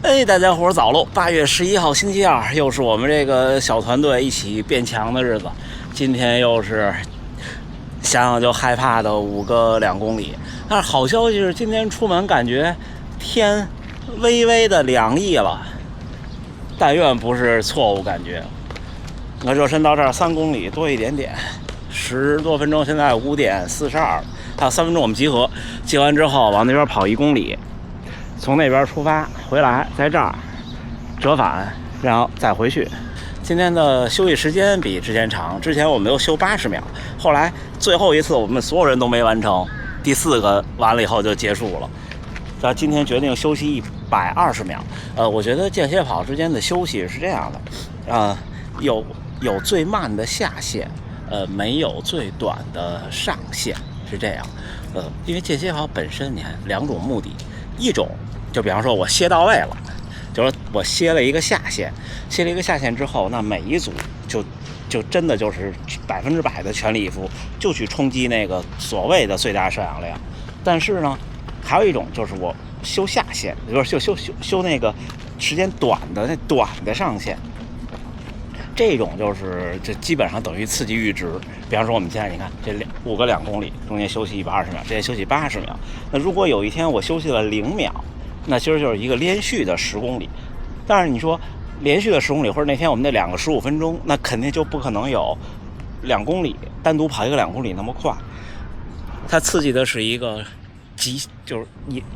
哎，大家伙早喽！8月11号星期二，又是我们这个小团队一起变强的日子。今天又是想想就害怕的5个2公里。但是好消息是，今天出门感觉天微微的凉意了，但愿不是错误感觉。那热身到这儿3公里多一点点，10多分钟，现在5点42，还有3分钟我们集合。集完之后往那边跑1公里。从那边出发回来，在这儿折返，然后再回去。今天的休息时间比之前长，之前我们又休80秒，后来最后一次我们所有人都没完成，第4个完了以后就结束了。那今天决定休息120秒。我觉得间歇跑之间的休息是这样的，有最慢的下限，没有最短的上限，是这样。因为间歇跑本身你看2种目的，一种就比方说我歇到位了，就是我歇了一个下限，之后，那每一组就真的就是100%的全力以赴，就去冲击那个所谓的最大摄氧量。但是呢，还有一种就是我修下限，比如说修那个时间短的上限。这种就基本上等于刺激阈值。比方说我们现在你看这5个2公里中间休息120秒，这些休息80秒。那如果有一天我休息了0秒，那其实就是一个连续的10公里。但是你说连续的10公里，或者那天我们那2个15分钟，那肯定就不可能有2公里单独跑一个2公里那么快。它刺激的是一个就是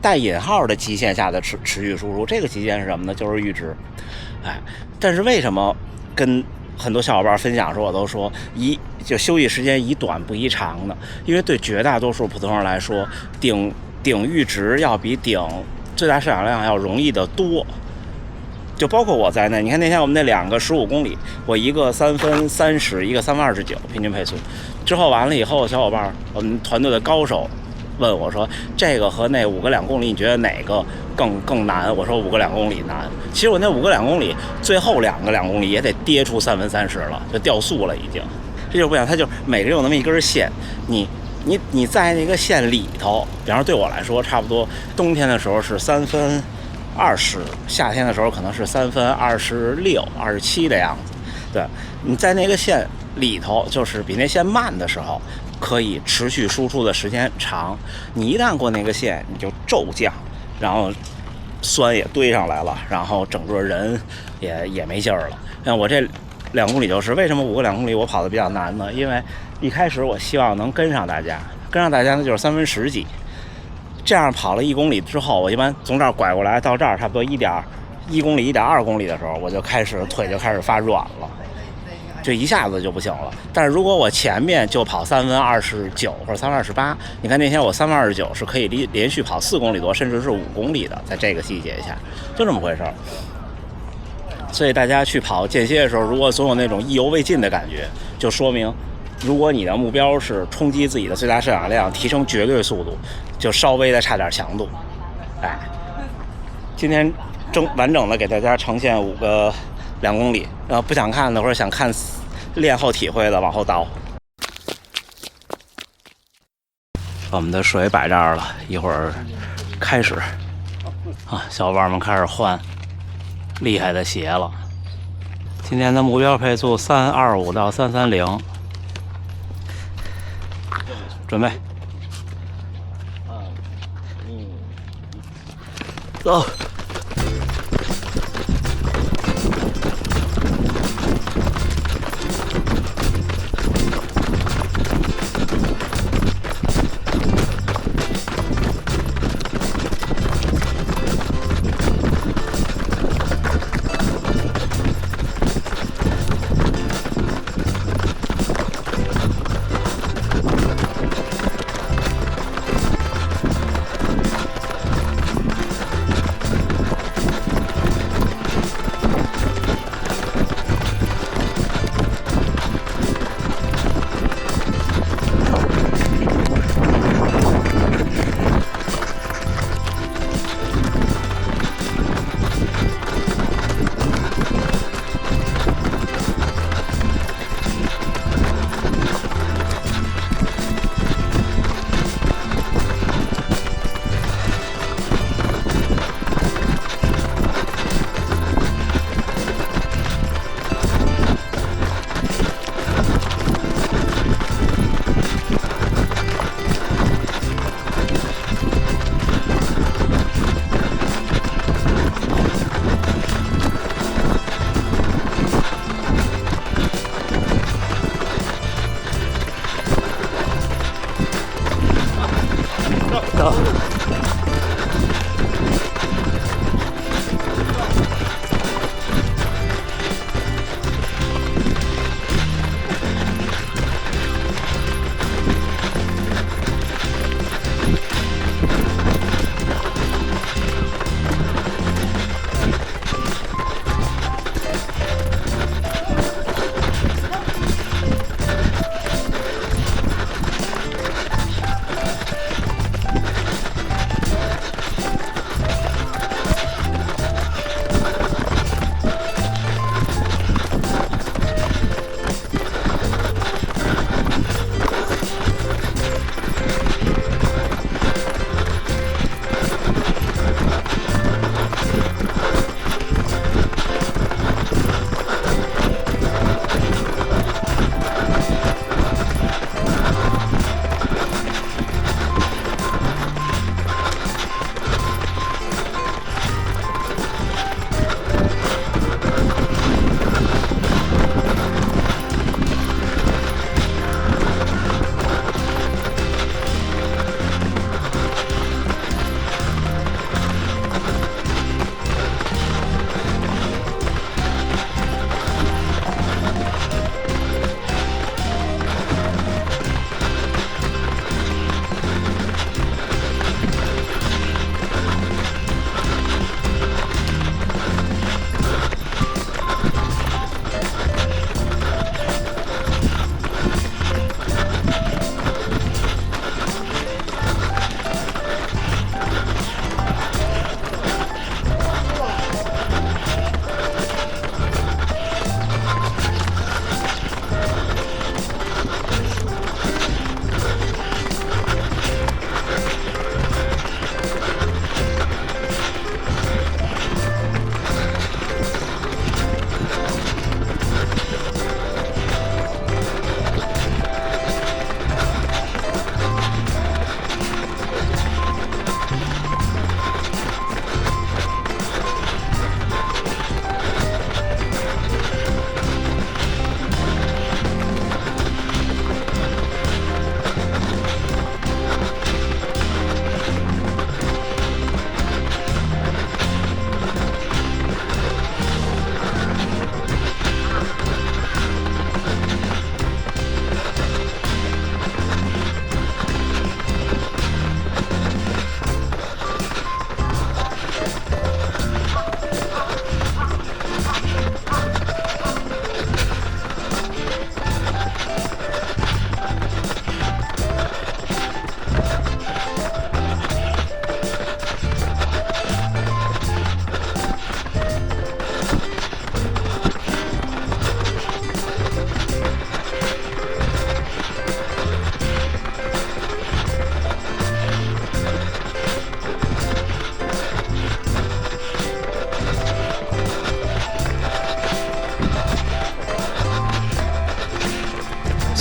带引号的极限下的持续输入。这个极限是什么呢？就是阈值。但是为什么跟很多小伙伴分享时，我都说就休息时间宜短不宜长的？因为对绝大多数普通人来说，顶阈值要比顶最大摄氧量要容易得多。就包括我在内，你看那天我们那2个15公里，我一个3分30，一个3分29平均配速。之后完了以后，小伙伴我们团队的高手问我说，这个和那5个2公里你觉得哪个更难？我说5个2公里难。其实我那5个2公里最后2个2公里也得跌出3分30了，就掉速了已经。这就不一样，它就每个人有那么一根线，你在那个线里头，比方说对我来说差不多冬天的时候是3分20，夏天的时候可能是3分26、27的样子。对，你在那个线里头，就是比那线慢的时候可以持续输出的时间长。你一旦过那个线，你就骤降，然后酸也堆上来了，然后整个人也没劲儿了。像我这2公里就是为什么5个2公里我跑的比较难呢？因为一开始我希望能跟上大家呢就是3分10几，这样跑了1公里之后，我一般从这儿拐过来到这儿差不多1公里1.2公里的时候，我就腿就开始发软了，就一下子就不行了。但是如果我前面就跑3分29或者3分28，你看那天我3分29是可以连续跑4公里多，甚至是5公里的，在这个细节下，就这么回事儿。所以大家去跑间歇的时候，如果总有那种意犹未尽的感觉，就说明如果你的目标是冲击自己的最大摄氧量，提升绝对速度，就稍微的差点强度。今天完整的给大家呈现5个2公里，不想看的或者想看练后体会的往后倒。我们的水摆这儿了，一会儿开始小伙伴们开始换厉害的鞋了。今天的目标配速325到330，准备走。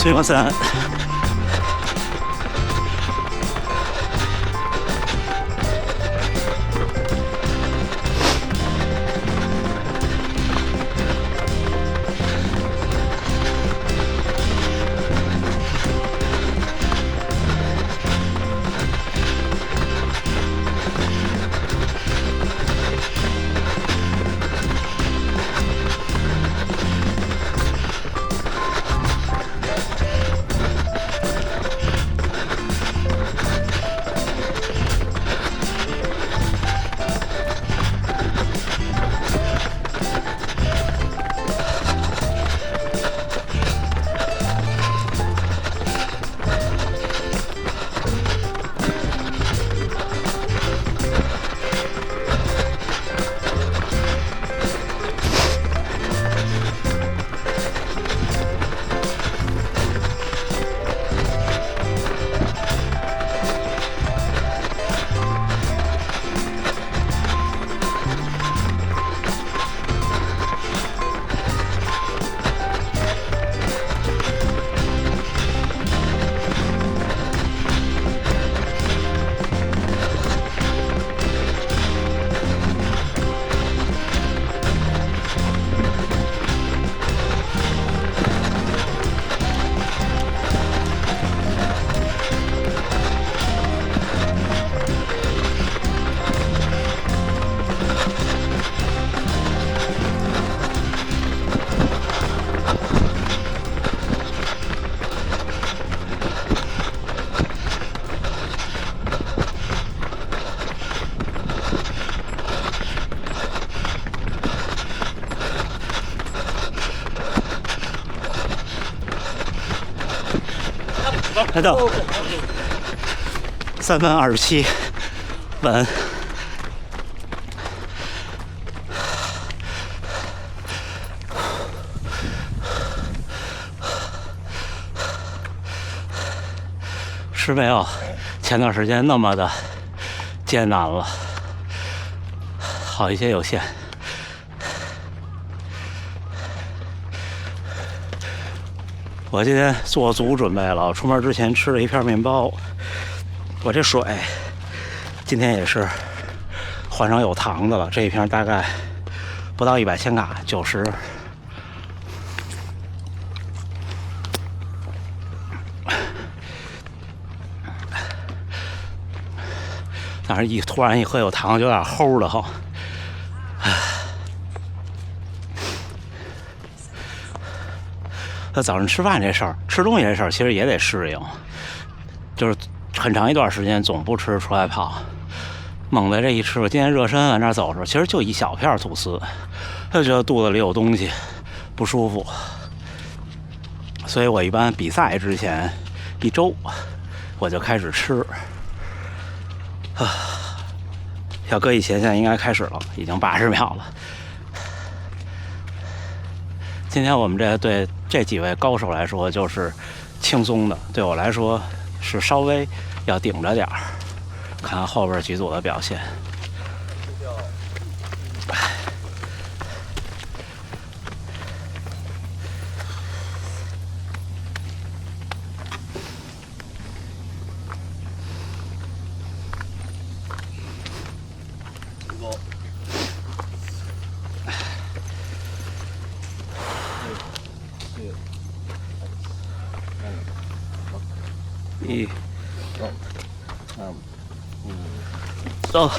すいません。来到3分27，稳。是没有前段时间那么的艰难了，好一些有限。我今天做足准备了，出门之前吃了一片面包。我这水今天也是换成有糖的了，这一瓶大概不到100千卡，90。但是突然一喝有糖，就有点齁了哈。那早上吃饭这事儿，吃东西这事儿，其实也得适应。就是很长一段时间总不吃出来胖，猛的这一吃，我今天热身往那儿走的时候，其实就一小片吐司，就觉得肚子里有东西，不舒服。所以我一般比赛之前1周我就开始吃。要搁以前，现在应该开始了，已经80秒了。今天我们对这几位高手来说就是轻松的，对我来说是稍微要顶着点儿。看看后边几组的表现。1、2、3、4、走。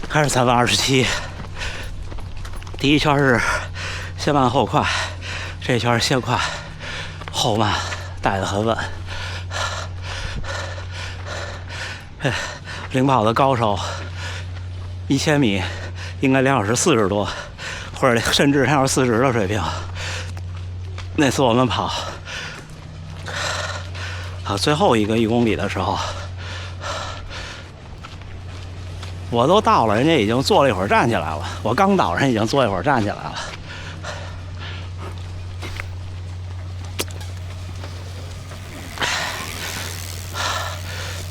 还是3分27。第一圈是先慢后快，这一圈先快后慢，带得很稳。领跑的高手，1000米应该2小时40多，或者甚至2小时40的水平。那次我们跑最后一个1公里的时候，我都到了，人家已经坐了一会儿站起来了。我刚到，人已经坐一会儿站起来了。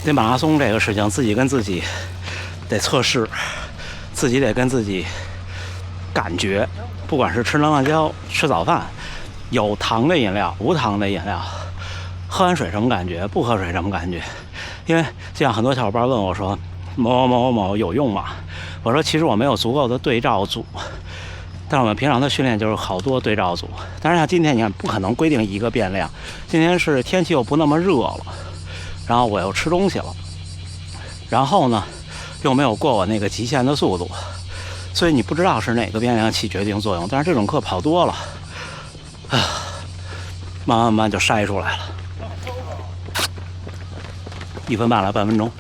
这马拉松这个事情，自己跟自己得测试，自己得跟自己感觉，不管是吃能量胶、吃早饭，有糖的饮料、无糖的饮料，喝完水什么感觉，不喝水什么感觉。因为就像很多小伙伴问我说某有用吗？我说其实我没有足够的对照组，但是我们平常的训练就是好多对照组。当然像今天你看不可能规定一个变量，今天是天气又不那么热了，然后我又吃东西了，然后呢又没有过我那个极限的速度，所以你不知道是哪个变量起决定作用。但是这种课跑多了，慢慢就筛出来了。1分半了，半分钟。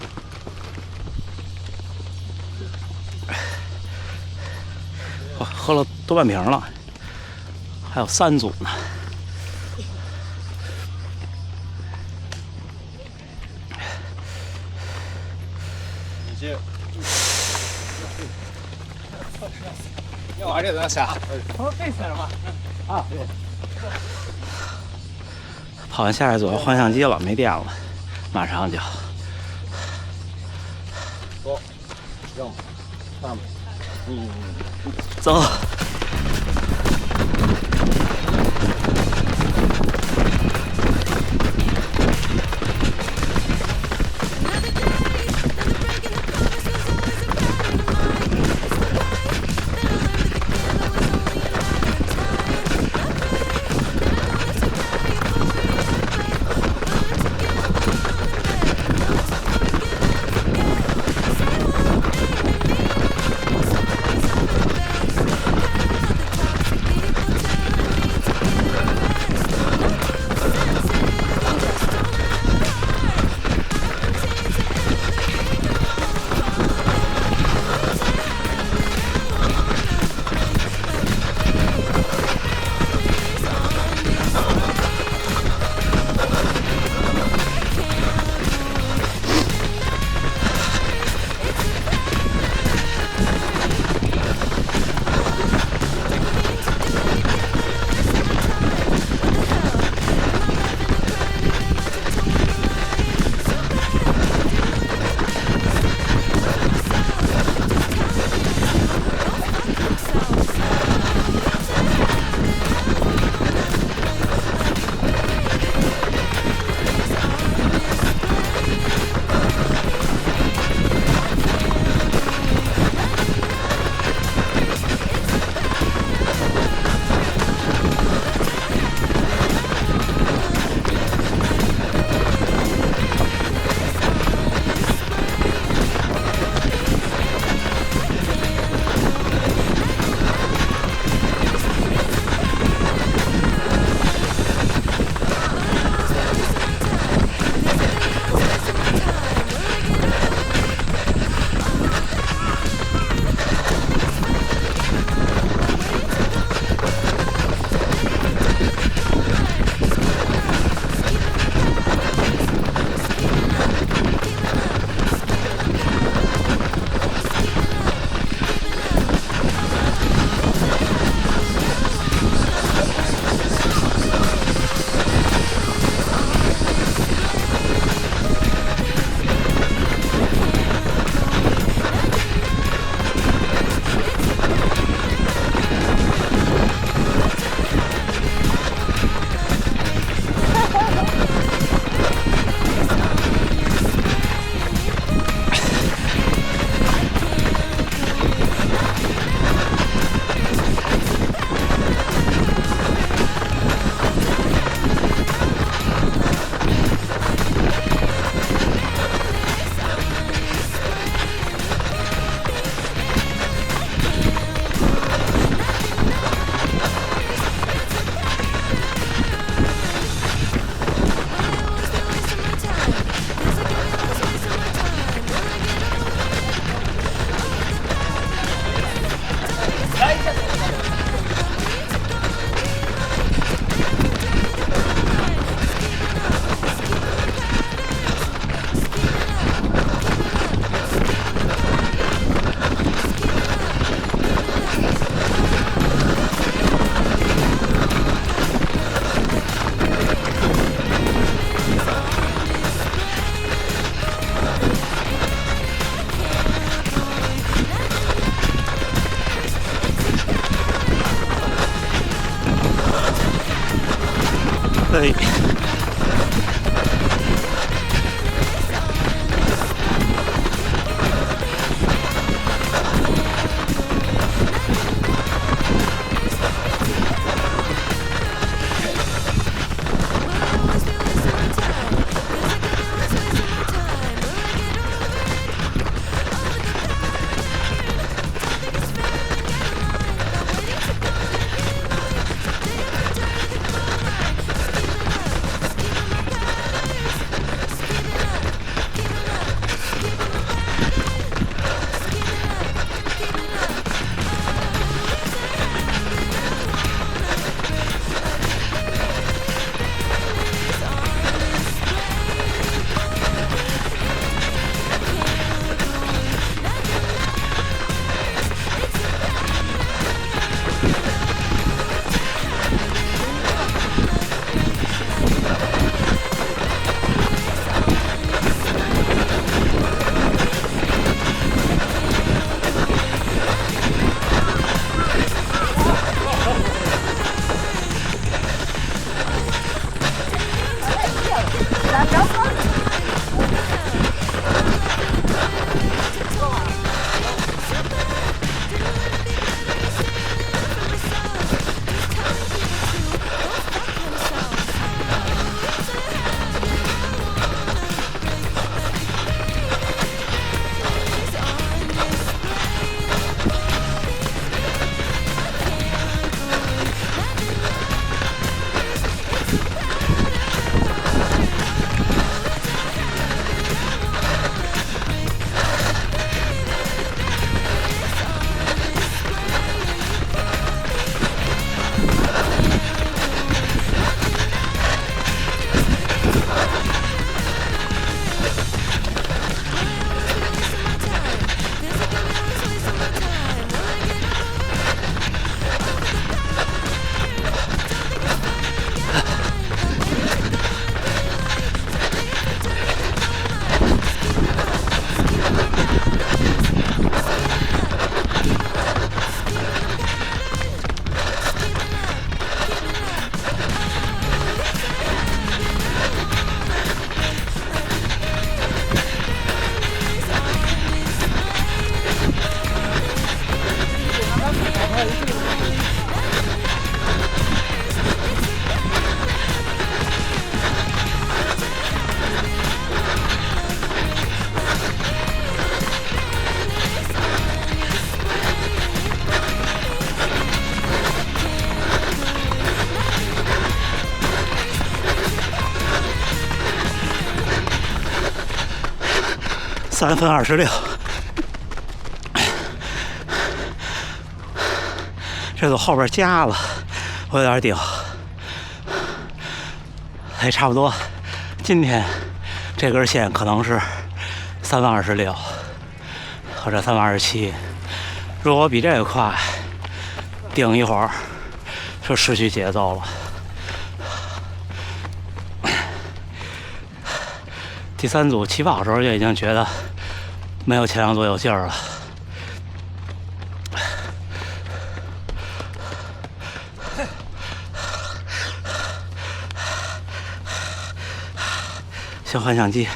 喝了多半瓶了，还有3组呢。要往这边下，跑完下一组要换相机了，没电了，马上就。走。哎。3分26，这都后边加了，我有点顶。哎，差不多，今天这根线可能是3分26或者3分27。如果比这个快，顶一会儿就失去节奏了。第3组起跑的时候就已经觉得没有前2组有劲儿了。小幻想机，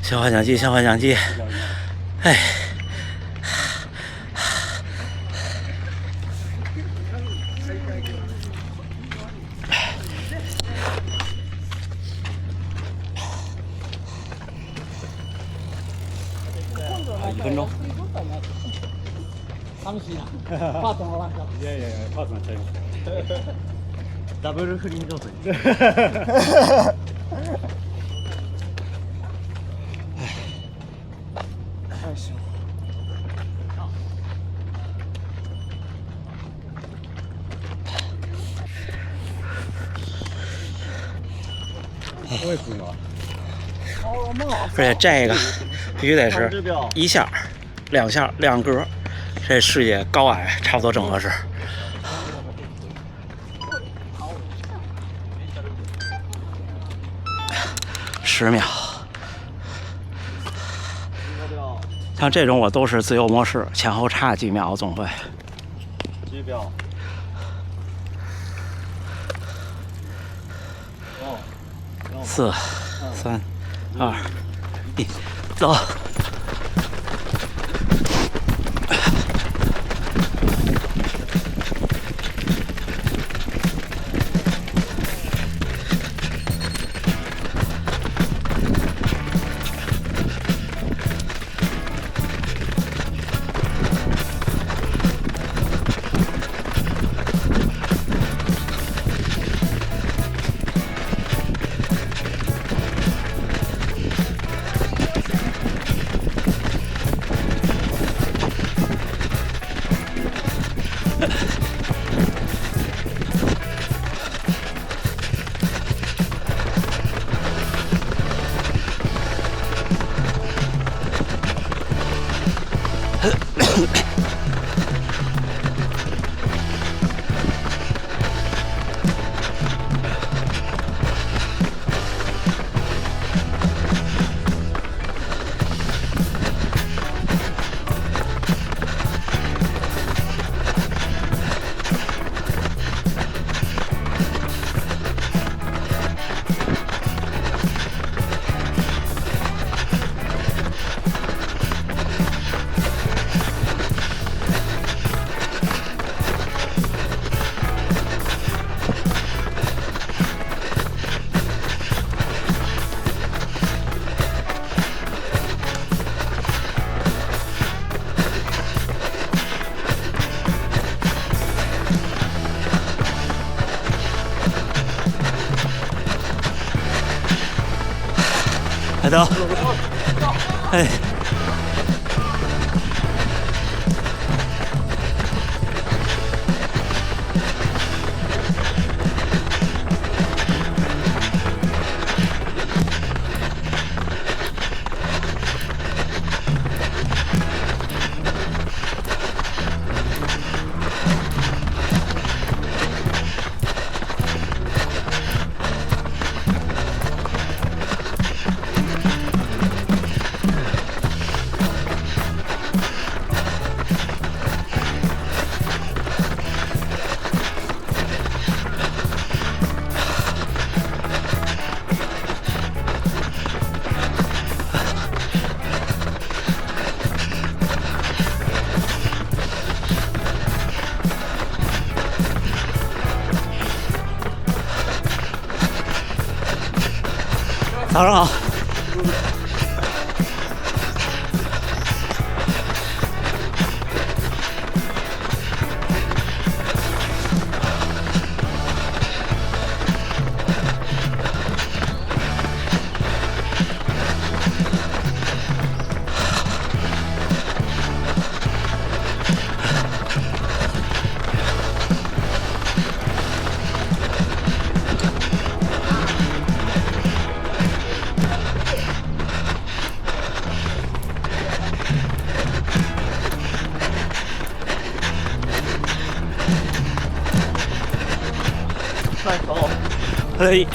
小幻想机，小幻想机，哎。1分钟。楽しいな。パートのなんか。いやいやいや、パートナーちゃいますよ。ダブル不倫状態。よいしょ。而且这个必须得是1下、2下、2格，这视野高矮差不多正合适。10秒。像这种我都是自由模式，前后差几秒总会。几秒？哦。4、3、2、1，走。来走，哎。早上好。快走！嘿。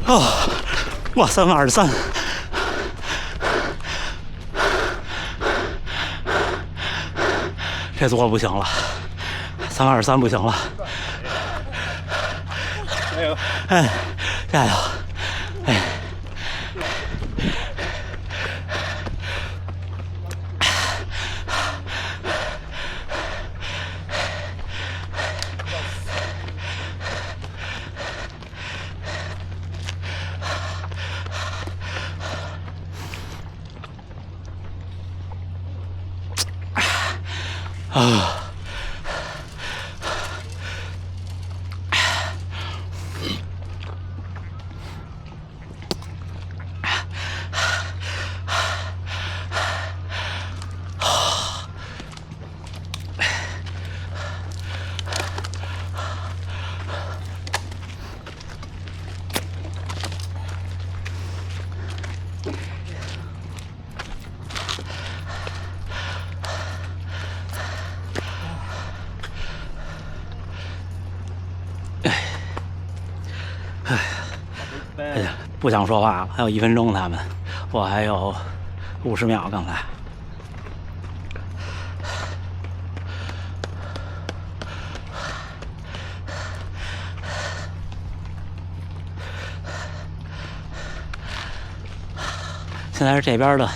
哦，哇，323，这座不行了，323不行了。加油！哎，加油！哎。啊！哎呀，不想说话了，还有1分钟，他们，我还有50秒，刚才。现在是这边的，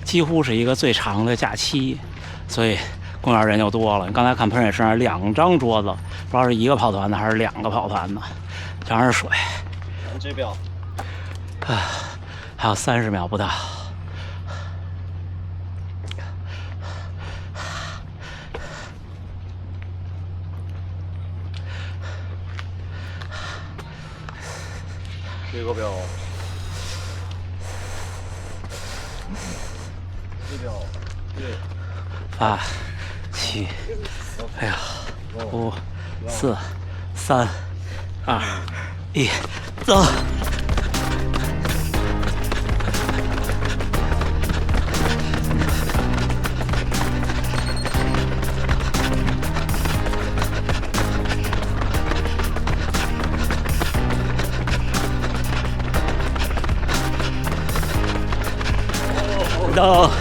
几乎是一个最长的假期，所以公园人就多了。刚才看喷水池上2张桌子，不知道是1个跑团的还是2个跑团的，全是水。指标。啊，还有30秒不到。这个表。这表。对。8、7，哎呀，5、4、3、2、1，走。走。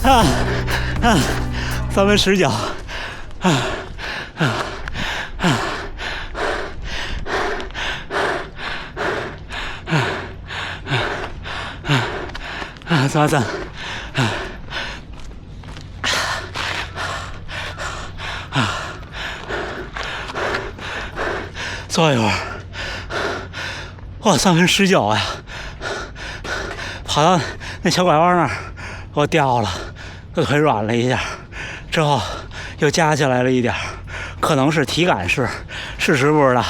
3分19，3，坐一会儿。哇，3分19呀！跑到那小拐弯那儿，我掉了，我腿软了一下，之后又加起来了一点，可能是体感是，事实不知道。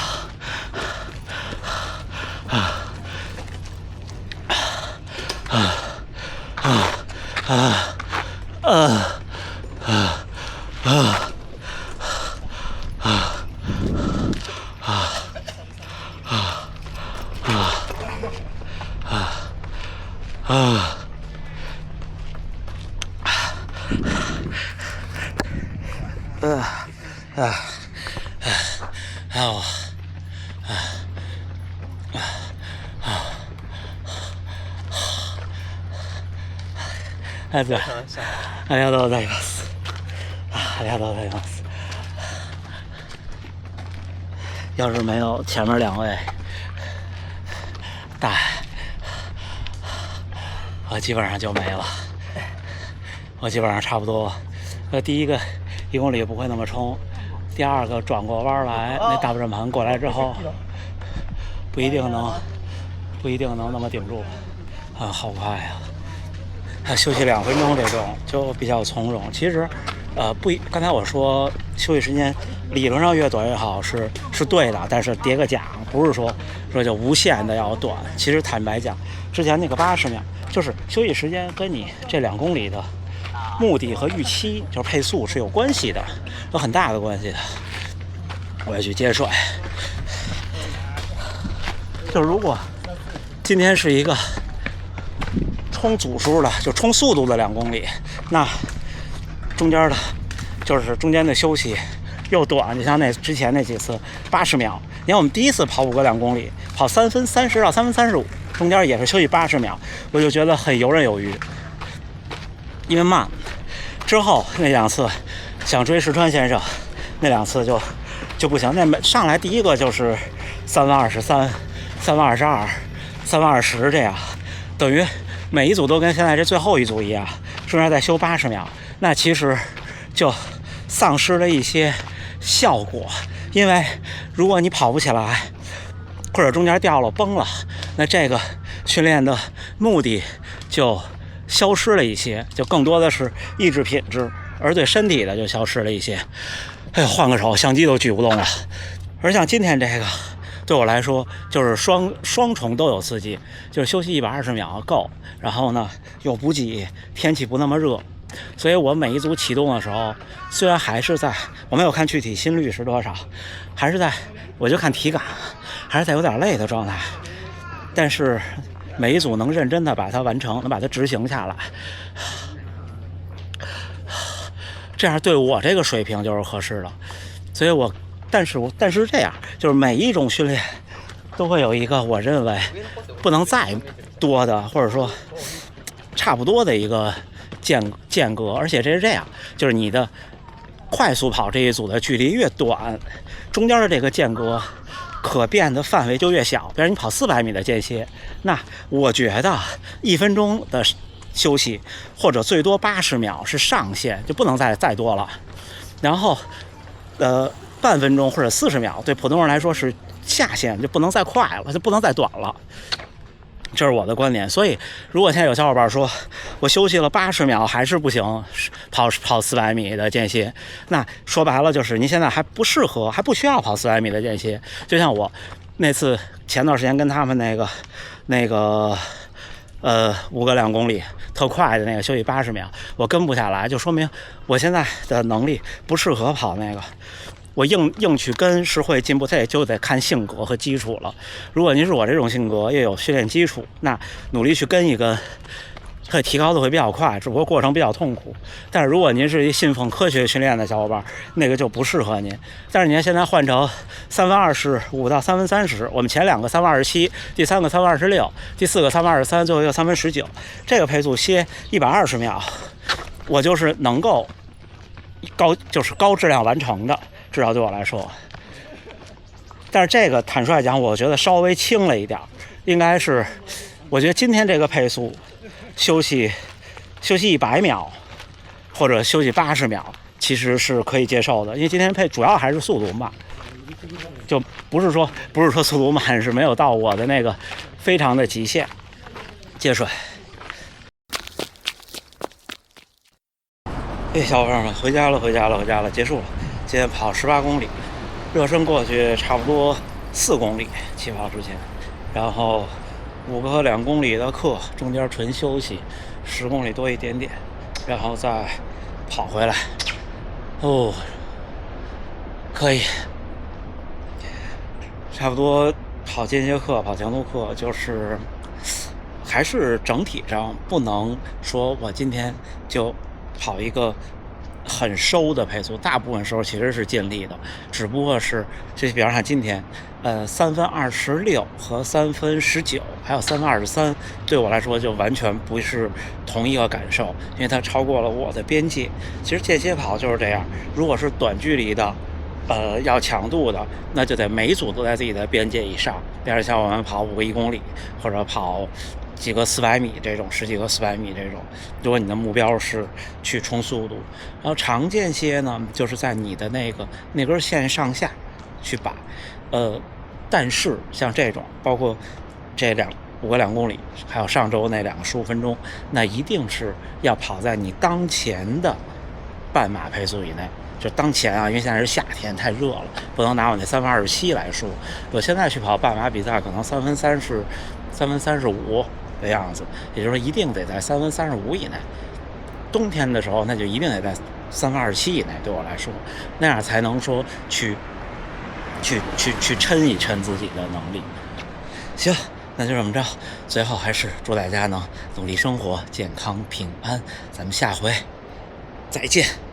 ありがとうございます。ありがとうございます。要是没有前面2位带，我基本上就没了。我基本上差不多，第一个1公里不会那么冲，第二个转过弯来，那大转盘过来之后，不一定能那么顶住。好快呀！休息2分钟这种就比较从容。其实，刚才我说休息时间理论上越短越好是对的，但是叠个奖不是说就无限的要短。其实坦白讲，之前那个80秒就是休息时间跟你这2公里的目的和预期就是配速是有关系的，有很大的关系的。我要去接水。就如果今天是一个冲组数的，就冲速度的2公里，那中间的休息又短，就像那之前那几次80秒。你看我们第一次跑5个2公里，跑3分30到3分35，中间也是休息80秒，我就觉得很游刃有余，因为慢。之后那2次想追石川先生，那2次就不行。那上来第一个就是3分23、3分22、3分20这样，等于每一组都跟现在这最后一组一样，中间再休80秒，那其实就丧失了一些效果。因为如果你跑不起来，或者中间掉了崩了，那这个训练的目的就消失了一些，就更多的是意志品质，而对身体的就消失了一些。哎呦，换个手，相机都举不动了。而像今天这个，对我来说就是双重都有刺激，就是休息120秒够，然后呢有补给，天气不那么热，所以我每一组启动的时候，虽然还是在我没有看具体心率是多少，还是在我就看体感，还是在有点累的状态，但是每一组能认真的把它完成，能把它执行下来，这样对我这个水平就是合适的。所以但是这样，就是每一种训练都会有一个我认为不能再多的，或者说差不多的一个间隔。而且这是这样，就是你的快速跑这一组的距离越短，中间的这个间隔可变的范围就越小。比如你跑400米的间歇，那我觉得1分钟的休息或者最多80秒是上限，就不能再多了。然后半分钟或者40秒对普通人来说是下限，就不能再快了，就不能再短了。这是我的观点。所以如果现在有小伙伴说我休息了80秒还是不行，跑400米的间歇，那说白了就是你现在还不适合，还不需要跑400米的间歇。就像我那次前段时间跟他们那个5个2公里特快的那个休息80秒，我跟不下来，就说明我现在的能力不适合跑那个。我硬去跟是会进步，这也就得看性格和基础了。如果您是我这种性格，又有训练基础，那努力去跟一跟，会提高的会比较快，只不过过程比较痛苦。但是如果您是一信奉科学训练的小伙伴，那个就不适合您。但是您现在换成3分25到3分30，我们前2个3分27，第3个3分26，第4个3分23，最后一个3分19，这个配速歇120秒，我就是能够高质量完成的，至少对我来说。但是这个坦率讲，我觉得稍微轻了一点，应该是，我觉得今天这个配速，休息100秒，或者休息80秒，其实是可以接受的，因为今天配主要还是速度慢，就不是说速度慢，是没有到我的那个非常的极限。接水。小伙伴们，回家了，结束了。今天跑18公里，热身过去差不多4公里，起跑之前，然后5个和2公里的课，中间纯休息，10公里多一点点，然后再跑回来。哦，可以，差不多跑间歇课、跑强度课，就是还是整体上不能说我今天就跑一个很收的配速，大部分时候其实是尽力的，只不过是这比方说今天3分26和3分19还有3分23，对我来说就完全不是同一个感受，因为它超过了我的边界。其实间歇跑就是这样，如果是短距离的要强度的，那就得每组都在自己的边界以上，比如像我们跑5个1公里，或者跑几个400米这种，10几个400米这种，如果你的目标是去冲速度，然后长间歇呢，就是在你的那根线上下去把，但是像这种，包括这5个2公里，还有上周那2个15分钟，那一定是要跑在你当前的半马配速以内。就当前啊，因为现在是夏天，太热了，不能拿我那3分27来说。我现在去跑半马比赛，可能3分35的样子，也就是说一定得在3分35以内。冬天的时候，那就一定得在3分27以内，对我来说，那样才能说去抻一抻自己的能力。行，那就这么着。最后还是祝大家能努力生活，健康平安。咱们下回再见。